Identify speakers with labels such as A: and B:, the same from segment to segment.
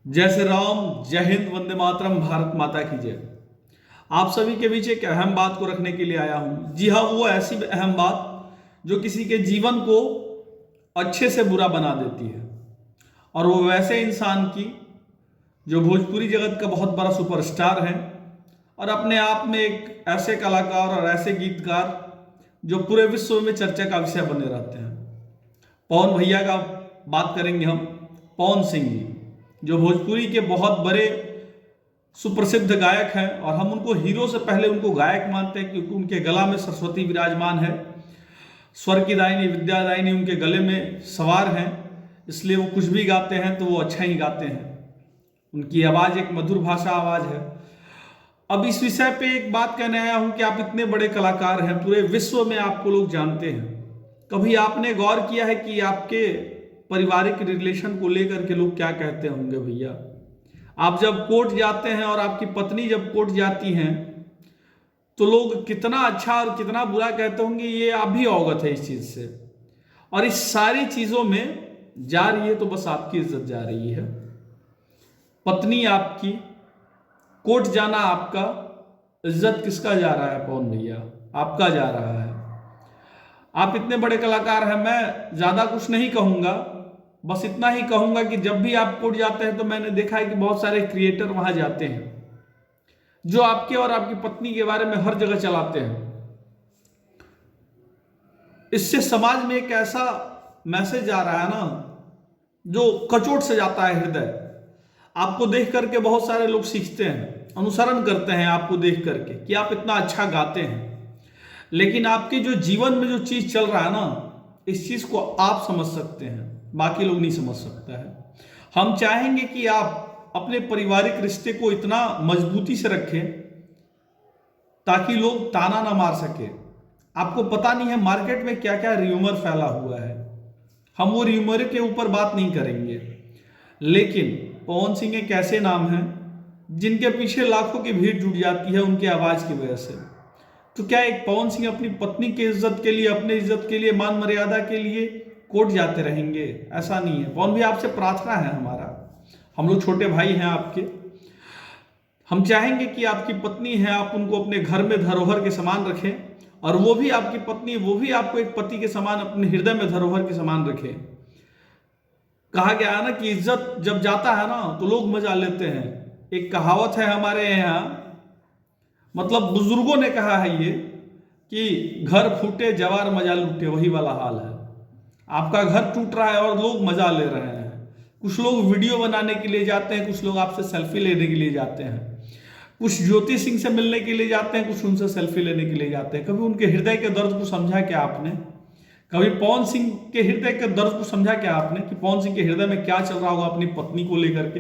A: जय श्री राम, जय हिंद, वंदे मातरम, भारत माता की जय। आप सभी के बीच एक अहम बात को रखने के लिए आया हूं। जी हाँ, वो ऐसी अहम बात जो किसी के जीवन को अच्छे से बुरा बना देती है, और वो वैसे इंसान की जो भोजपुरी जगत का बहुत बड़ा सुपरस्टार है और अपने आप में एक ऐसे कलाकार और ऐसे गीतकार जो पूरे विश्व में चर्चा का विषय बने रहते हैं। पवन भैया का बात करेंगे हम। पवन सिंह जी जो भोजपुरी के बहुत बड़े सुप्रसिद्ध गायक हैं, और हम उनको हीरो से पहले उनको गायक मानते हैं, क्योंकि उनके गला में सरस्वती विराजमान है। स्वर की दायिनी, विद्यादायिनी उनके गले में सवार हैं, इसलिए वो कुछ भी गाते हैं तो वो अच्छा ही गाते हैं। उनकी आवाज़ एक मधुर भाषा आवाज़ है। अब इस विषय पे एक बात कहने आया हूं कि आप इतने बड़े कलाकार हैं, पूरे विश्व में आपको लोग जानते हैं। कभी आपने गौर किया है कि आपके पारिवारिक रिलेशन को लेकर के लोग क्या कहते होंगे? भैया, आप जब कोर्ट जाते हैं और आपकी पत्नी जब कोर्ट जाती हैं तो लोग कितना अच्छा और कितना बुरा कहते होंगे, ये आप भी अवगत है इस चीज से। और इस सारी चीजों में जा रही है तो बस आपकी इज्जत जा रही है। पत्नी आपकी, कोर्ट जाना आपका, इज्जत किसका जा रहा है? पवन भैया, आपका जा रहा है। आप इतने बड़े कलाकार हैं, मैं ज्यादा कुछ नहीं कहूंगा, बस इतना ही कहूंगा कि जब भी आप कोर्ट जाते हैं तो मैंने देखा है कि बहुत सारे क्रिएटर वहां जाते हैं जो आपके और आपकी पत्नी के बारे में हर जगह चलाते हैं। इससे समाज में एक ऐसा मैसेज आ रहा है ना, जो कचोट से जाता है हृदय। आपको देख करके बहुत सारे लोग सीखते हैं, अनुसरण करते हैं आपको देख करके कि आप इतना अच्छा गाते हैं, लेकिन आपके जो जीवन में जो चीज चल रहा है ना, इस चीज को आप समझ सकते हैं, बाकी लोग नहीं समझ सकता है। हम चाहेंगे कि आप अपने पारिवारिक रिश्ते को इतना मजबूती से रखें ताकि लोग ताना ना मार सके। आपको पता नहीं है मार्केट में क्या क्या र्यूमर फैला हुआ है, हम वो र्यूमर के ऊपर बात नहीं करेंगे। लेकिन पवन सिंह एक ऐसे नाम है जिनके पीछे लाखों की भीड़ जुट जाती है उनकी आवाज की वजह से। तो क्या एक पवन सिंह अपनी पत्नी की इज्जत के लिए, अपनी इज्जत के लिए, मान मर्यादा के लिए कोर्ट जाते रहेंगे? ऐसा नहीं है। पवन भी आपसे प्रार्थना है हमारा, हम लोग छोटे भाई हैं आपके। हम चाहेंगे कि आपकी पत्नी है, आप उनको अपने घर में धरोहर के समान रखें, और वो भी आपकी पत्नी, वो भी आपको एक पति के समान अपने हृदय में धरोहर के समान रखें। कहा गया है ना कि इज्जत जब जाता है ना तो लोग मजा लेते हैं। एक कहावत है हमारे यहाँ, मतलब बुजुर्गों ने कहा है ये, कि घर फूटे जवार मजा लूटे, वही वाला हाल है। आपका घर टूट रहा है और लोग मजा ले रहे हैं। कुछ लोग वीडियो बनाने के लिए जाते हैं, कुछ लोग आपसे सेल्फी लेने के लिए जाते हैं, कुछ ज्योति सिंह से मिलने के लिए जाते हैं, कुछ उनसे सेल्फी लेने के लिए जाते हैं। कभी उनके हृदय के दर्द को समझा क्या आपने? कभी पवन सिंह के हृदय के दर्द को समझा क्या आपने कि पवन सिंह के हृदय में क्या चल रहा होगा अपनी पत्नी को लेकर के?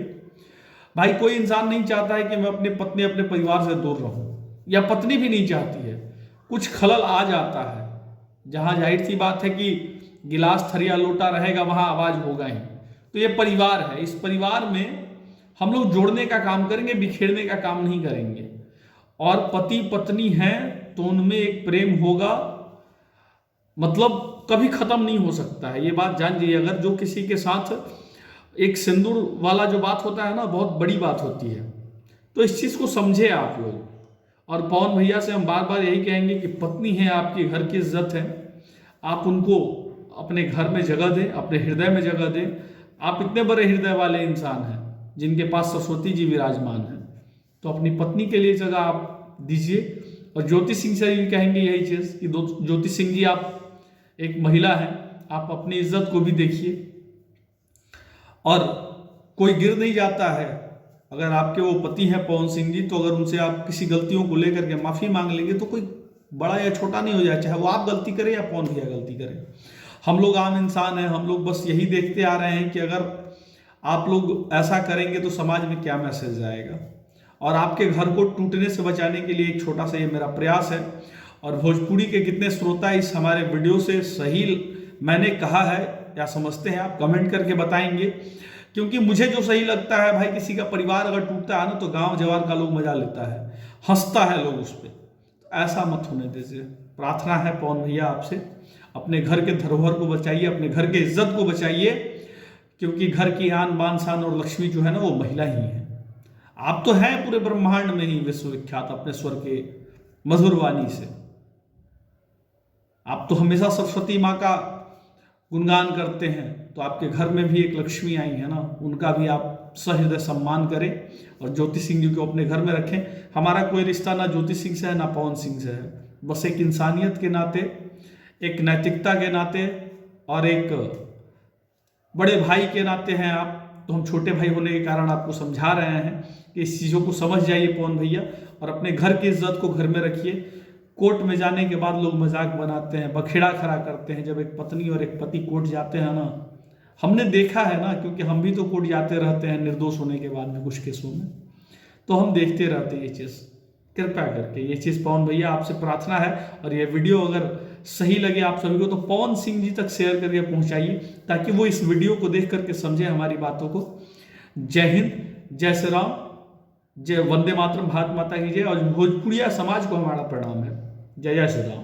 A: भाई, कोई इंसान नहीं चाहता है कि मैं अपनी पत्नी, अपने परिवार से दूर रहूं, या पत्नी भी नहीं चाहती है। कुछ खलल आ जाता है, जहां जाहिर सी बात है कि गिलास, थरिया, लोटा रहेगा वहां आवाज होगा ही। तो ये परिवार है, इस परिवार में हम लोग जोड़ने का काम करेंगे, बिखेरने का काम नहीं करेंगे। और पति पत्नी हैं तो उनमें एक प्रेम होगा, मतलब कभी खत्म नहीं हो सकता है। ये बात जान जाइए। अगर जो किसी के साथ एक सिंदूर वाला जो बात होता है ना, बहुत बड़ी बात होती है, तो इस चीज को समझे आप लोग। और पवन भैया से हम बार बार यही कहेंगे कि पत्नी है आपकी, घर की इज्जत है, आप उनको अपने घर में जगह दें, अपने हृदय में जगह दें। आप इतने बड़े हृदय वाले इंसान हैं जिनके पास सरस्वती जी विराजमान है, तो अपनी पत्नी के लिए जगह आप दीजिए। और ज्योति सिंह से भी कहेंगे यही चीज कि ज्योति सिंह जी, आप एक महिला हैं, आप अपनी इज्जत को भी देखिए। और कोई गिर नहीं जाता है। अगर आपके वो पति हैं पवन सिंह जी, तो अगर उनसे आप किसी गलतियों को लेकर के माफी मांग लेंगे तो कोई बड़ा या छोटा नहीं हो जाए, चाहे वो आप गलती करें या पवन भैया गलती करें। हम लोग आम इंसान हैं, हम लोग बस यही देखते आ रहे हैं कि अगर आप लोग ऐसा करेंगे तो समाज में क्या मैसेज जाएगा। और आपके घर को टूटने से बचाने के लिए एक छोटा सा ये मेरा प्रयास है। और भोजपुरी के कितने श्रोता इस हमारे वीडियो से सही मैंने कहा है या समझते हैं, आप कमेंट करके बताएंगे। क्योंकि मुझे जो सही लगता है भाई, किसी का परिवार अगर टूटता है ना तो गांव जवार का लोग मजा लेता है, हंसता है लोग उस पर। ऐसा मत होने दीजिए। प्रार्थना है पवन भैया आपसे, अपने घर के धरोहर को बचाइए, अपने घर के इज्जत को बचाइए, क्योंकि घर की आन बान शान और लक्ष्मी जो है ना वो महिला ही है। आप तो हैं पूरे ब्रह्मांड में ही विश्वविख्यात अपने स्वर के मधुर वाणी से। आप तो हमेशा सरस्वती माँ का गुणगान करते हैं, तो आपके घर में भी एक लक्ष्मी आई है ना, उनका भी आप सहृदय सम्मान करें और ज्योति सिंह जी को अपने घर में रखें। हमारा कोई रिश्ता ना ज्योति सिंह से है ना पवन सिंह से है, बस एक इंसानियत के नाते, एक नैतिकता के नाते और एक बड़े भाई के नाते हैं आप। तो हम छोटे भाई होने के कारण आपको समझा रहे हैं कि इस चीज़ों को समझ जाइए पवन भैया, और अपने घर की इज्जत को घर में रखिए। कोर्ट में जाने के बाद लोग मजाक बनाते हैं, बखेड़ा खड़ा करते हैं। जब एक पत्नी और एक पति कोर्ट जाते हैं ना, हमने देखा है ना, क्योंकि हम भी तो कोर्ट जाते रहते हैं निर्दोष होने के बाद में कुछ केसों में, तो हम देखते रहते हैं ये चीज़। कृपया करके ये चीज़ पवन भैया आपसे प्रार्थना है, और ये वीडियो अगर सही लगे आप सभी को तो पवन सिंह जी तक शेयर करके पहुंचाइए, ताकि वो इस वीडियो को देख करके समझे हमारी बातों को। जय हिंद, जय श्री राम, जय वंदे मातरम, भारत माता की जय। और भोजपुरिया समाज को हमारा प्रणाम है। जय जय श्री राम।